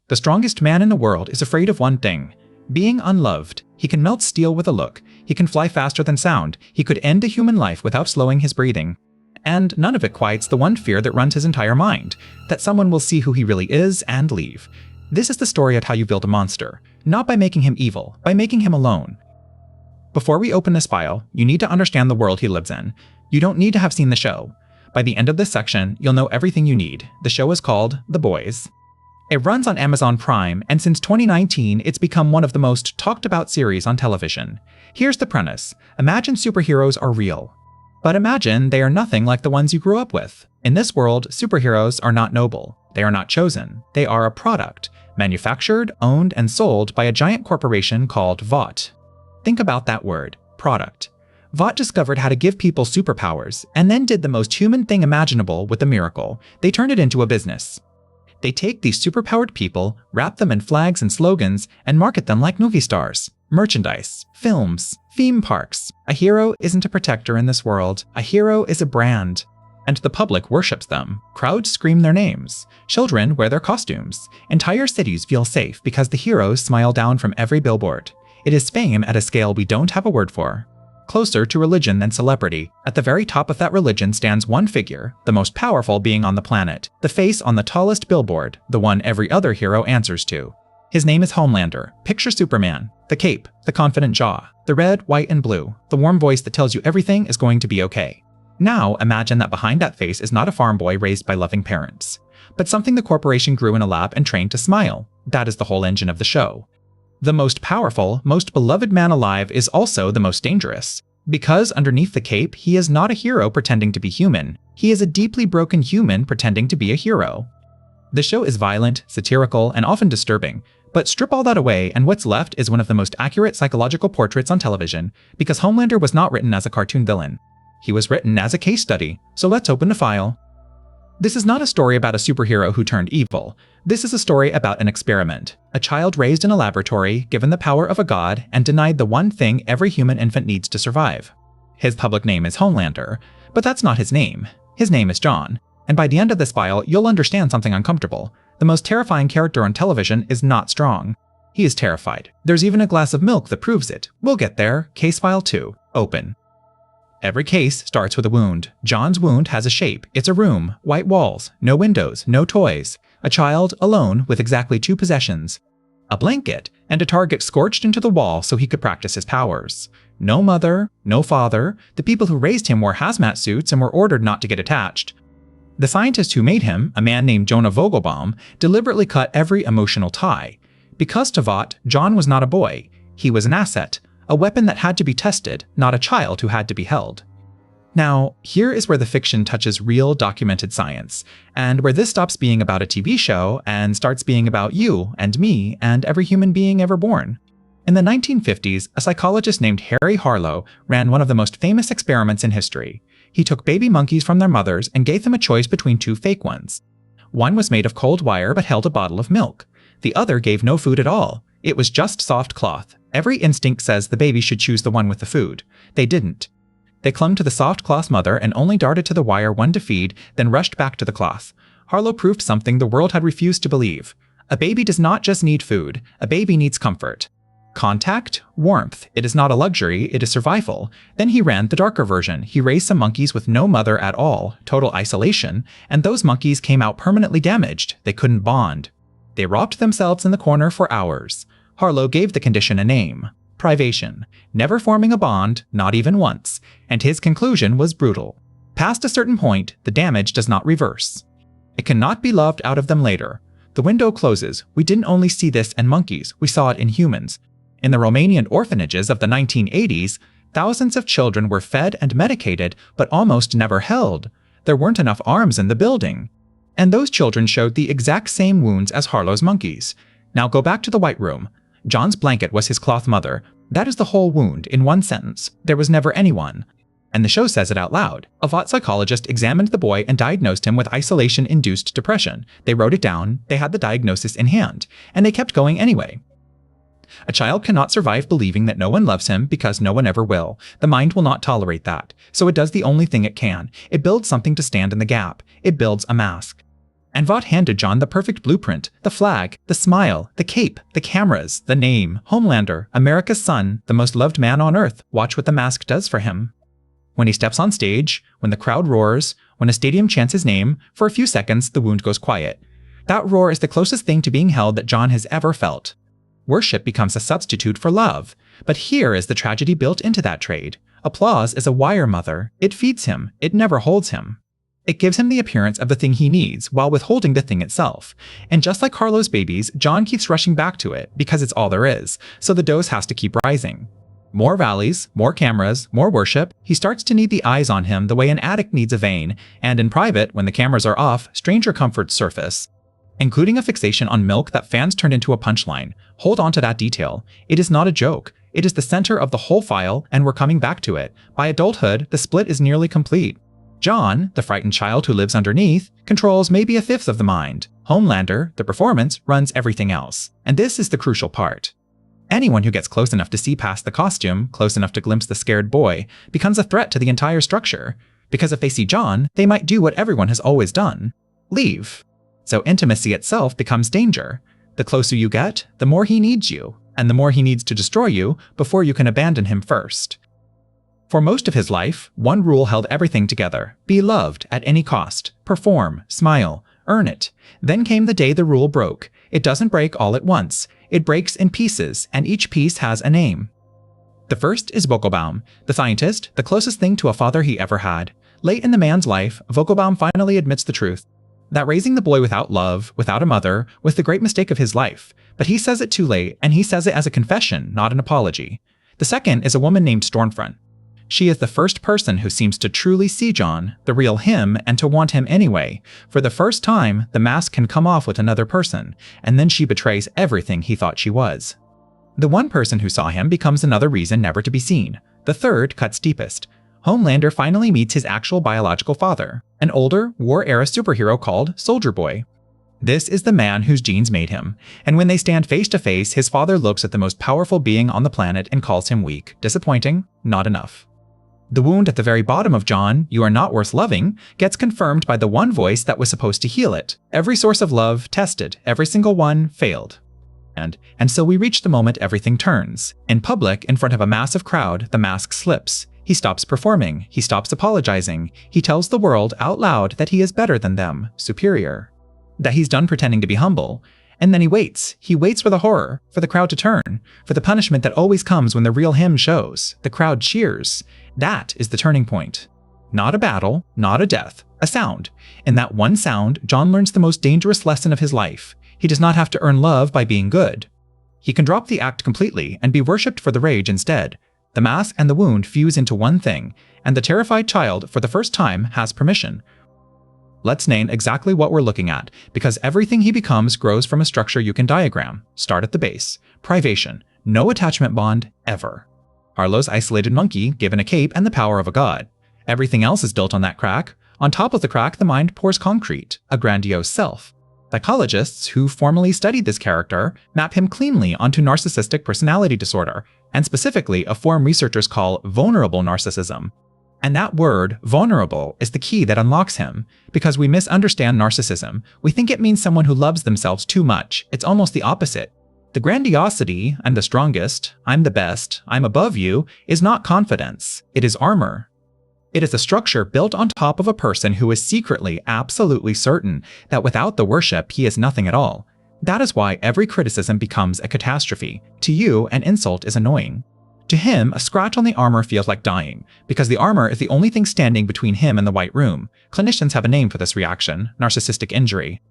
The strongest man in the world is afraid of one thing: being unloved. He can melt steel with a look. He can fly faster than sound. He could end a human life without slowing his breathing. And none of it quiets the one fear that runs his entire mind, that someone will see who he really is and leave. This is the story of how you build a monster, not by making him evil, by making him alone. Before we open this file, you need to understand the world he lives in. You don't need to have seen the show. By the end of this section, you'll know everything you need. The show is called The Boys. It runs on Amazon Prime, and since 2019, it's become one of the most talked about series on television. Here's the premise. Imagine superheroes are real. But imagine they are nothing like the ones you grew up with. In this world, superheroes are not noble. They are not chosen. They are a product, manufactured, owned, and sold by a giant corporation called Vought. Think about that word, product. Vought discovered how to give people superpowers, and then did the most human thing imaginable with the miracle. They turned it into a business. They take these superpowered people, wrap them in flags and slogans, and market them like movie stars. Merchandise, films, theme parks. A hero isn't a protector in this world. A hero is a brand. And the public worships them. Crowds scream their names. Children wear their costumes. Entire cities feel safe because the heroes smile down from every billboard. It is fame at a scale we don't have a word for. Closer to religion than celebrity, at the very top of that religion stands one figure, the most powerful being on the planet, the face on the tallest billboard, the one every other hero answers to. His name is Homelander. Picture Superman. The cape, the confident jaw, the red, white, and blue, the warm voice that tells you everything is going to be okay. Now imagine that behind that face is not a farm boy raised by loving parents, but something the corporation grew in a lab and trained to smile. That is the whole engine of the show. The most powerful, most beloved man alive is also the most dangerous. Because underneath the cape, he is not a hero pretending to be human. He is a deeply broken human pretending to be a hero. The show is violent, satirical, and often disturbing, but strip all that away and what's left is one of the most accurate psychological portraits on television, because Homelander was not written as a cartoon villain. He was written as a case study, so let's open the file. This is not a story about a superhero who turned evil. This is a story about an experiment. A child raised in a laboratory, given the power of a god, and denied the one thing every human infant needs to survive. His public name is Homelander, but that's not his name. His name is John. And by the end of this file, you'll understand something uncomfortable. The most terrifying character on television is not strong. He is terrified. There's even a glass of milk that proves it. We'll get there. Case file 2. Open. Every case starts with a wound. John's wound has a shape. It's a room, white walls, no windows, no toys. A child alone with exactly 2 possessions. A blanket and a target scorched into the wall so he could practice his powers. No mother, no father. The people who raised him wore hazmat suits and were ordered not to get attached. The scientist who made him, a man named Jonah Vogelbaum, deliberately cut every emotional tie. Because to Vought, John was not a boy. He was an asset. A weapon that had to be tested, not a child who had to be held. Now, here is where the fiction touches real documented science, and where this stops being about a TV show and starts being about you and me and every human being ever born. In the 1950s, a psychologist named Harry Harlow ran one of the most famous experiments in history. He took baby monkeys from their mothers and gave them a choice between 2 fake ones. One was made of cold wire but held a bottle of milk. The other gave no food at all. It was just soft cloth. Every instinct says the baby should choose the one with the food. They didn't. They clung to the soft cloth mother and only darted to the wire one to feed, then rushed back to the cloth. Harlow proved something the world had refused to believe. A baby does not just need food. A baby needs comfort. Contact, warmth. It is not a luxury, it is survival. Then he ran the darker version. He raised some monkeys with no mother at all, total isolation, and those monkeys came out permanently damaged. They couldn't bond. They rocked themselves in the corner for hours. Harlow gave the condition a name: privation, never forming a bond, not even once, and his conclusion was brutal. Past a certain point, the damage does not reverse. It cannot be loved out of them later. The window closes. We didn't only see this in monkeys, we saw it in humans. In the Romanian orphanages of the 1980s, thousands of children were fed and medicated, but almost never held. There weren't enough arms in the building. And those children showed the exact same wounds as Harlow's monkeys. Now go back to the White Room. John's blanket was his cloth mother. That is the whole wound, in one sentence. There was never anyone. And the show says it out loud. A Vought psychologist examined the boy and diagnosed him with isolation-induced depression. They wrote it down, they had the diagnosis in hand, and they kept going anyway. A child cannot survive believing that no one loves him because no one ever will. The mind will not tolerate that. So it does the only thing it can. It builds something to stand in the gap. It builds a mask. And Vought handed John the perfect blueprint, the flag, the smile, the cape, the cameras, the name, Homelander, America's son, the most loved man on earth. Watch what the mask does for him. When he steps on stage, when the crowd roars, when a stadium chants his name, for a few seconds the wound goes quiet. That roar is the closest thing to being held that John has ever felt. Worship becomes a substitute for love, but here is the tragedy built into that trade. Applause is a wire mother. It feeds him. It never holds him. It gives him the appearance of the thing he needs while withholding the thing itself. And just like Harlow's babies, John keeps rushing back to it because it's all there is, so the dose has to keep rising. More valleys, more cameras, more worship. He starts to need the eyes on him the way an addict needs a vein, and in private, when the cameras are off, stranger comforts surface, including a fixation on milk that fans turned into a punchline. Hold on to that detail. It is not a joke. It is the center of the whole file, and we're coming back to it. By adulthood, the split is nearly complete. John, the frightened child who lives underneath, controls maybe a fifth of the mind. Homelander, the performance, runs everything else. And this is the crucial part. Anyone who gets close enough to see past the costume, close enough to glimpse the scared boy, becomes a threat to the entire structure. Because if they see John, they might do what everyone has always done. Leave. So intimacy itself becomes danger. The closer you get, the more he needs you, and the more he needs to destroy you before you can abandon him first. For most of his life, one rule held everything together: be loved at any cost, perform, smile, earn it. Then came the day the rule broke. It doesn't break all at once. It breaks in pieces, and each piece has a name. The first is Vogelbaum, the scientist, the closest thing to a father he ever had. Late in the man's life, Vogelbaum finally admits the truth. That raising the boy without love, without a mother, was the great mistake of his life. But he says it too late, and he says it as a confession, not an apology. The second is a woman named Stormfront. She is the first person who seems to truly see John, the real him, and to want him anyway. For the first time, the mask can come off with another person, and then she betrays everything he thought she was. The one person who saw him becomes another reason never to be seen. The third cuts deepest. Homelander finally meets his actual biological father, an older, war-era superhero called Soldier Boy. This is the man whose genes made him, and when they stand face to face, his father looks at the most powerful being on the planet and calls him weak. Disappointing, not enough. The wound at the very bottom of John, "You are not worth loving," gets confirmed by the one voice that was supposed to heal it. Every source of love tested, every single one failed. And so we reach the moment everything turns. In public, in front of a massive crowd, the mask slips. He stops performing. He stops apologizing. He tells the world out loud that he is better than them, superior. That he's done pretending to be humble. And then he waits. He waits for the horror, for the crowd to turn, for the punishment that always comes when the real him shows. The crowd cheers. That is the turning point. Not a battle, not a death, a sound. In that one sound, John learns the most dangerous lesson of his life. He does not have to earn love by being good. He can drop the act completely and be worshipped for the rage instead. The mask and the wound fuse into one thing, and the terrified child, for the first time, has permission. Let's name exactly what we're looking at, because everything he becomes grows from a structure you can diagram. Start at the base. Privation. No attachment bond, ever. Harlow's isolated monkey, given a cape and the power of a god. Everything else is built on that crack. On top of the crack, the mind pours concrete, a grandiose self. Psychologists who formally studied this character map him cleanly onto narcissistic personality disorder, and specifically a form researchers call vulnerable narcissism. And that word, vulnerable, is the key that unlocks him. Because we misunderstand narcissism, we think it means someone who loves themselves too much. It's almost the opposite. The grandiosity, "I'm the strongest," "I'm the best," "I'm above you," is not confidence. It is armor. It is a structure built on top of a person who is secretly, absolutely certain that without the worship, he is nothing at all. That is why every criticism becomes a catastrophe. To you, an insult is annoying. To him, a scratch on the armor feels like dying, because the armor is the only thing standing between him and the white room. Clinicians have a name for this reaction: narcissistic injury.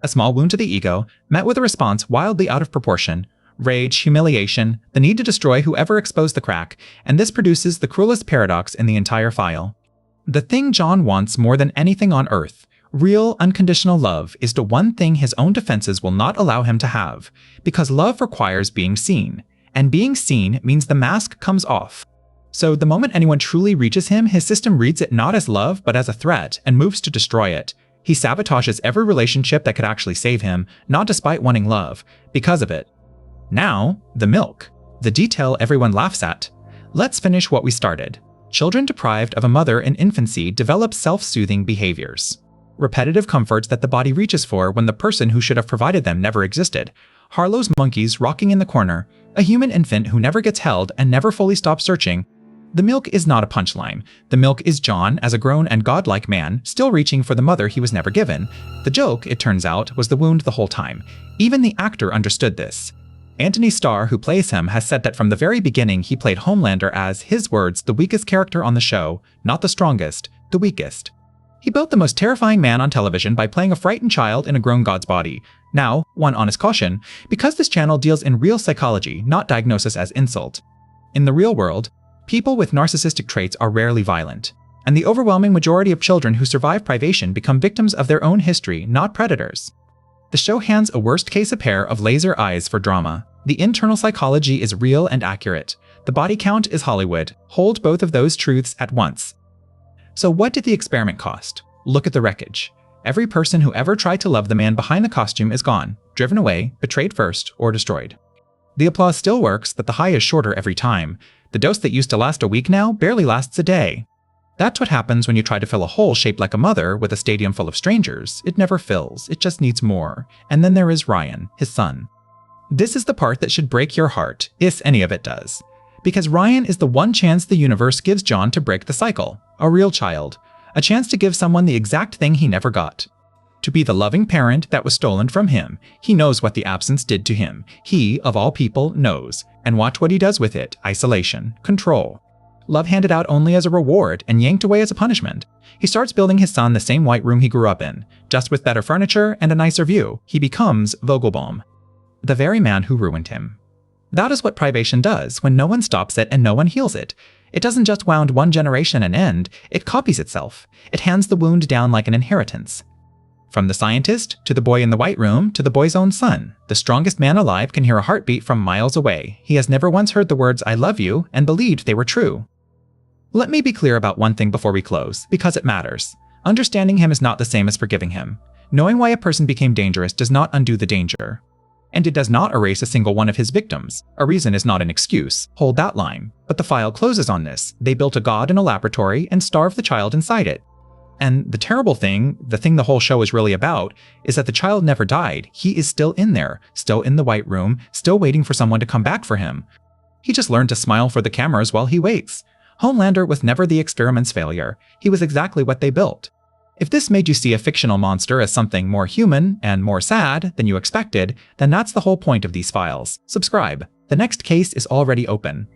A small wound to the ego, met with a response wildly out of proportion. Rage, humiliation, the need to destroy whoever exposed the crack, and this produces the cruelest paradox in the entire file. The thing John wants more than anything on earth, real, unconditional love, is the one thing his own defenses will not allow him to have, because love requires being seen, and being seen means the mask comes off. So the moment anyone truly reaches him, his system reads it not as love, but as a threat, and moves to destroy it. He sabotages every relationship that could actually save him, not despite wanting love, because of it. Now, the milk. The detail everyone laughs at. Let's finish what we started. Children deprived of a mother in infancy develop self-soothing behaviors. repetitive comforts that the body reaches for when the person who should have provided them never existed. Harlow's monkeys rocking in the corner, a human infant who never gets held and never fully stops searching. The milk is not a punchline. The milk is John as a grown and godlike man, still reaching for the mother he was never given. The joke, it turns out, was the wound the whole time. Even the actor understood this. Anthony Starr, who plays him, has said that from the very beginning he played Homelander as, his words, the weakest character on the show, not the strongest, the weakest. He built the most terrifying man on television by playing a frightened child in a grown god's body. Now, one honest caution, because this channel deals in real psychology, not diagnosis as insult. In the real world, people with narcissistic traits are rarely violent, and the overwhelming majority of children who survive privation become victims of their own history, not predators. The show hands a worst-case a pair of laser eyes for drama. The internal psychology is real and accurate. The body count is Hollywood. Hold both of those truths at once. So what did the experiment cost? Look at the wreckage. Every person who ever tried to love the man behind the costume is gone, driven away, betrayed first, or destroyed. The applause still works, but the high is shorter every time. The dose that used to last a week now barely lasts a day. That's what happens when you try to fill a hole shaped like a mother with a stadium full of strangers. It never fills, it just needs more. And then there is Ryan, his son. This is the part that should break your heart, if any of it does. Because Ryan is the one chance the universe gives John to break the cycle. A real child. A chance to give someone the exact thing he never got. To be the loving parent that was stolen from him. He knows what the absence did to him. He, of all people, knows. And watch what he does with it. Isolation. Control. Love handed out only as a reward and yanked away as a punishment. He starts building his son the same white room he grew up in, just with better furniture and a nicer view. He becomes Vogelbaum, the very man who ruined him. That is what privation does when no one stops it and no one heals it. It doesn't just wound one generation and end, it copies itself. It hands the wound down like an inheritance. From the scientist, to the boy in the white room, to the boy's own son, the strongest man alive can hear a heartbeat from miles away. He has never once heard the words "I love you" and believed they were true. Let me be clear about one thing before we close, because it matters. Understanding him is not the same as forgiving him. Knowing why a person became dangerous does not undo the danger. And it does not erase a single one of his victims. A reason is not an excuse. Hold that line. But the file closes on this. They built a god in a laboratory and starved the child inside it. And the terrible thing, the thing the whole show is really about, is that the child never died. He is still in there, still in the white room, still waiting for someone to come back for him. He just learned to smile for the cameras while he waits. Homelander was never the experiment's failure. He was exactly what they built. If this made you see a fictional monster as something more human and more sad than you expected, then that's the whole point of these files. Subscribe. The next case is already open.